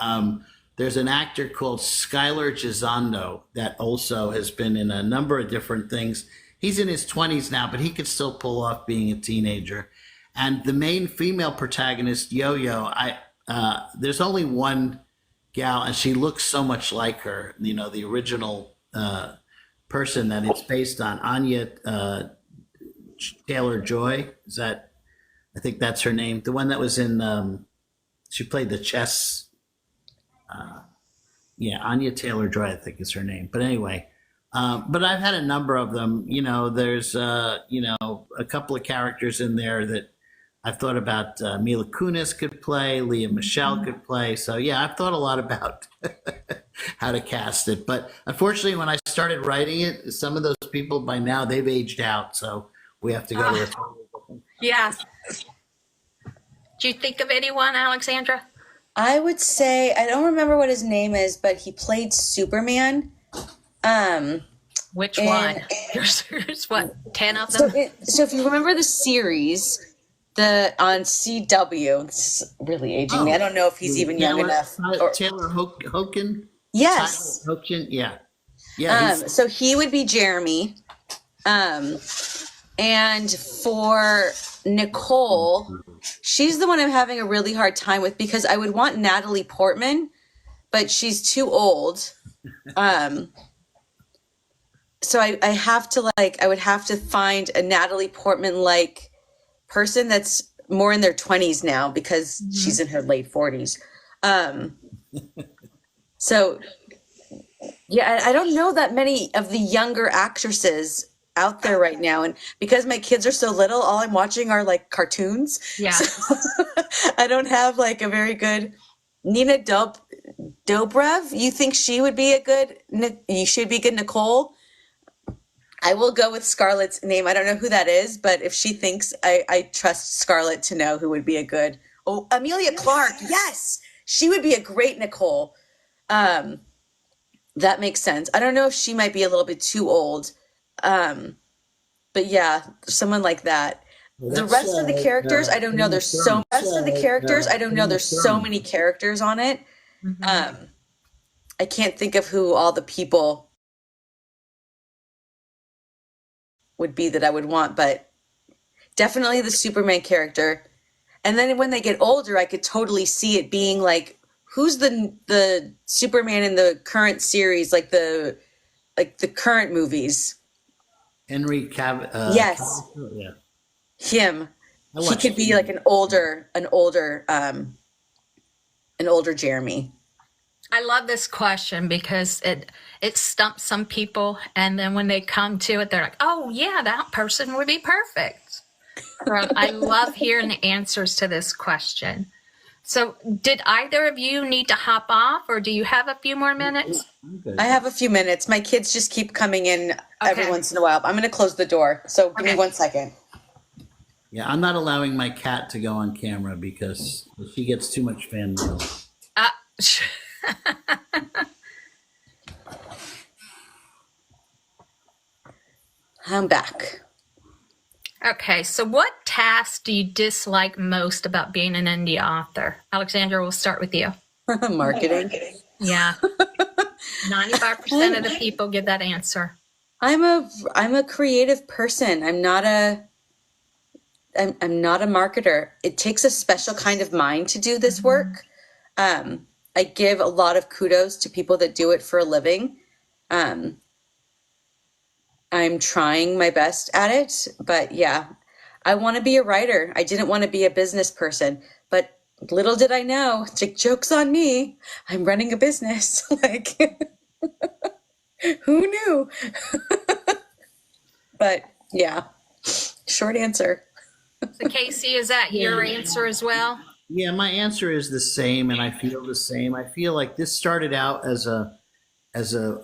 There's an actor called Skylar Gisondo that also has been in a number of different things. He's in his 20s now, but he could still pull off being a teenager. And the main female protagonist, Yo-Yo, there's only one gal, and she looks so much like her. You know, the original person that it's based on, Anya Taylor-Joy. I think that's her name. The one that was in, she played the chess. Anya Taylor-Joy, I think is her name. But anyway, but I've had a number of them. You know, there's a couple of characters in there that I've thought about. Mila Kunis could play, Leah Michelle could play. So yeah, I've thought a lot about how to cast it. But unfortunately, when I started writing it, some of those people by now they've aged out. So we have to go to a Yeah. Do you think of anyone, Alexandra? I would say, I don't remember what his name is, but he played Superman. Which one? There's what, 10 of them? So if you remember the series, on CW, this is really aging me. I don't know if he's even young enough. Taylor Hocken? Yes. Tyler Hoechlin, yeah. Yeah. So he would be Jeremy. And for Nicole, she's the one I'm having a really hard time with because I would want Natalie Portman, but she's too old. So I have to I would have to find a Natalie Portman like person that's more in their 20s now because she's in her late 40s. So yeah, I don't know that many of the younger actresses out there right now, and because my kids are so little, all I'm watching are like cartoons. Yeah. So I don't have like a very good Nina Dobrev. You think she would be a good? You should be good, Nicole. I will go with Scarlett's name. I don't know who that is, but if she thinks, I trust Scarlett to know who would be a good. Oh, Amelia Clark. Yes, she would be a great Nicole. That makes sense. I don't know if she might be a little bit too old. But yeah, someone like that. The rest of the characters, I don't know. There's so many characters on it. I can't think of who all the people would be that I would want, but definitely the Superman character. And then when they get older, I could totally see it being like, who's the Superman in the current series, like the current movies? Henry Cavill. Yes. Yeah. Him. He could be like an older Jeremy. I love this question because it stumps some people, and then when they come to it, they're like, "Oh yeah, that person would be perfect." I love hearing the answers to this question. So, did either of you need to hop off, or do you have a few more minutes? I have a few minutes. My kids just keep coming in every once in a while. I'm going to close the door, so give me 1 second. Yeah, I'm not allowing my cat to go on camera because she gets too much fan mail. I'm back. Okay, so what task do you dislike most about being an indie author? Alexandra, we'll start with you. Marketing. Yeah. 95% of the people give that answer. I'm a creative person. I'm not a marketer. It takes a special kind of mind to do this work. I give a lot of kudos to people that do it for a living. I'm trying my best at it, but yeah, I want to be a writer. I didn't want to be a business person, but little did I know, joke's on me, I'm running a business. Like, who knew? But yeah, short answer. So Kaycee, is that your answer as well? Yeah, my answer is the same, and I feel the same. I feel like this started out as a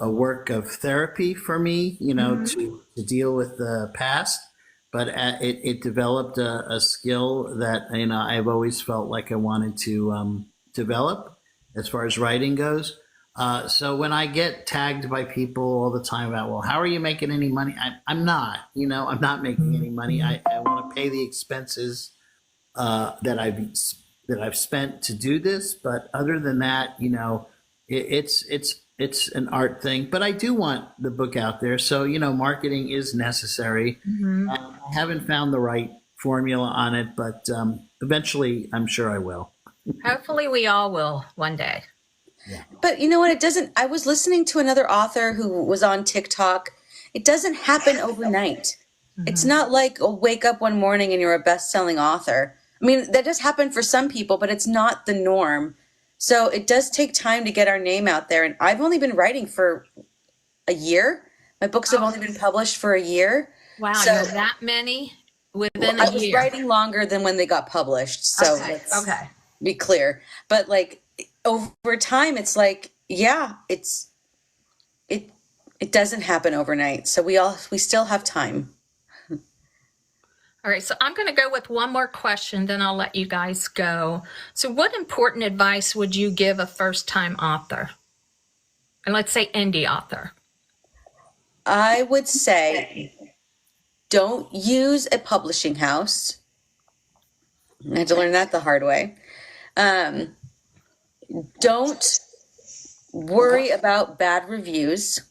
work of therapy for me, to deal with the past, but it developed a skill that I've always felt like I wanted to develop as far as writing goes. So when I get tagged by people all the time about, well, how are you making any money? I'm not, I'm not making any money. I want to pay the expenses that I've spent to do this. But other than that, it's an art thing. But I do want the book out there, so marketing is necessary. I haven't found the right formula on it, but eventually, I'm sure I will. Hopefully, we all will one day. But you know what? It doesn't. I was listening to another author who was on TikTok. It doesn't happen overnight. It's not like wake up one morning and you're a best-selling author. I mean, that does happen for some people, but it's not the norm. So it does take time to get our name out there. And I've only been writing for a year. My books have only been published for a year. Wow, So you're that many within I a was year. writing longer than when they got published. So let's be clear. But like over time, it's like, yeah, it doesn't happen overnight. So we still have time. All right, so I'm going to go with one more question, then I'll let you guys go. So what important advice would you give a first-time author? And let's say indie author. I would say don't use a publishing house. I had to learn that the hard way. Don't worry about bad reviews.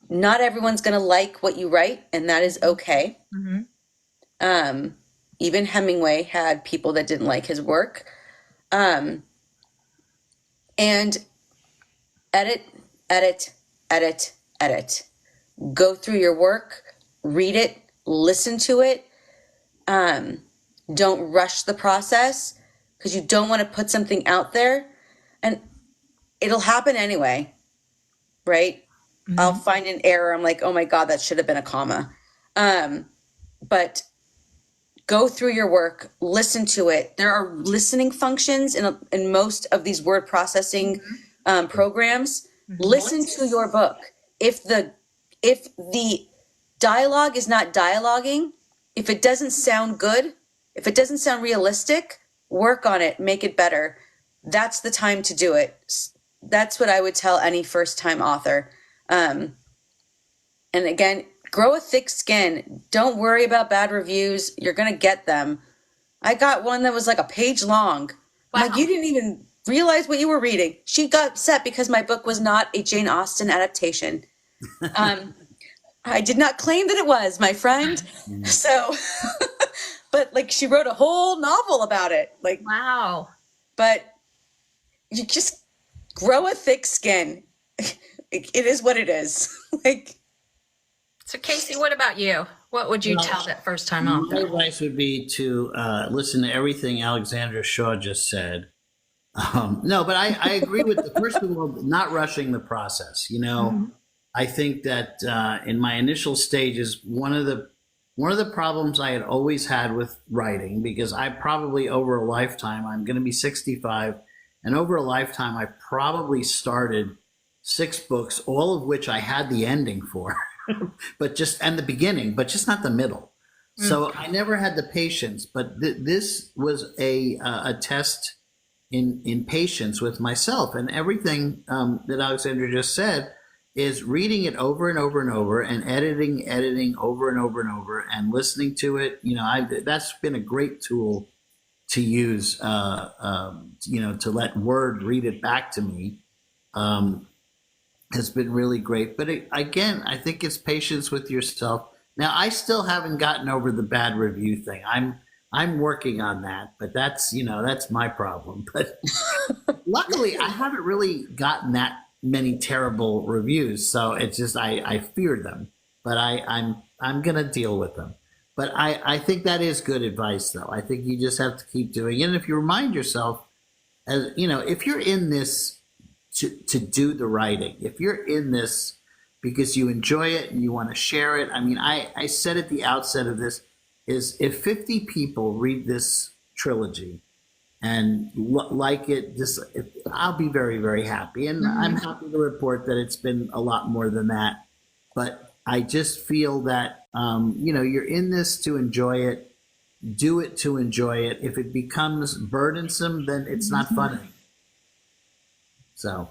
Not everyone's going to like what you write, and that is okay. Even Hemingway had people that didn't like his work. And edit, edit, edit, edit. Go through your work, read it, listen to it. Don't rush the process because you don't want to put something out there and it'll happen anyway, right? I'll find an error. I'm like, oh my God, that should have been a comma. But go through your work, listen to it. There are listening functions in most of these word processing programs. Listen to your book. If the dialogue is not dialoguing, if it doesn't sound good, if it doesn't sound realistic, work on it, make it better. That's the time to do it. That's what I would tell any first-time author. And again, grow a thick skin. Don't worry about bad reviews. You're going to get them. I got one that was like a page long. Wow. Like, you didn't even realize what you were reading. She got upset because my book was not a Jane Austen adaptation. I did not claim that it was, my friend. So, but like she wrote a whole novel about it. Like, Wow. but you just grow a thick skin. It is what it is. Like, So Kaycee, what about you? What would you tell that first-time My author? advice would be to listen to everything Alexandra Shaw just said. No, but I agree with first of all, not rushing the process. I think that in my initial stages, one of the problems I had always had with writing, because I probably over a lifetime, I'm going to be 65, and over a lifetime, I probably started 6 books, all of which I had the ending for, and the beginning, but just not the middle. So I never had the patience. But this was a test in patience with myself, and everything that Alexandra just said is reading it over and over and over, and editing over and over and over, and listening to it. That's been a great tool to use. To let Word read it back to me. Has been really great. But again, I think it's patience with yourself. Now, I still haven't gotten over the bad review thing. I'm working on that, but that's my problem. But luckily, I haven't really gotten that many terrible reviews, so it's just I fear them. But I'm gonna deal with them. But I think that is good advice, though. I think you just have to keep doing it. And if you remind yourself, if you're in this to do the writing, if you're in this because you enjoy it and you want to share it. I mean, I said at the outset of this is if 50 people read this trilogy and like it, I'll be very, very happy. And I'm happy to report that it's been a lot more than that. But I just feel that, you're in this to enjoy it. Do it to enjoy it. If it becomes burdensome, then it's not funny. So.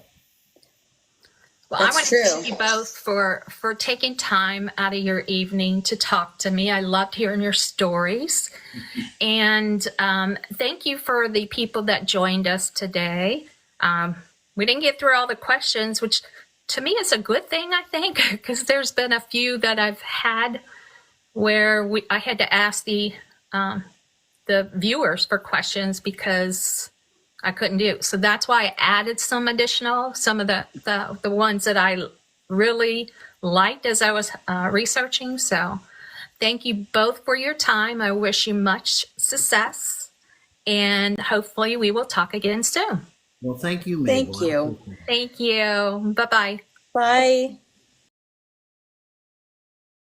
Well, I That's want to true. thank you both for taking time out of your evening to talk to me. I loved hearing your stories. And thank you for the people that joined us today. We didn't get through all the questions, which to me is a good thing, I think, because there's been a few that I've had where I had to ask the viewers for questions because I couldn't do. So that's why I added some of the ones that I really liked as I was researching. So thank you both for your time. I wish you much success, and hopefully we will talk again soon. Well, thank you, Mabel. Thank you. Thank you. Bye-bye. Bye.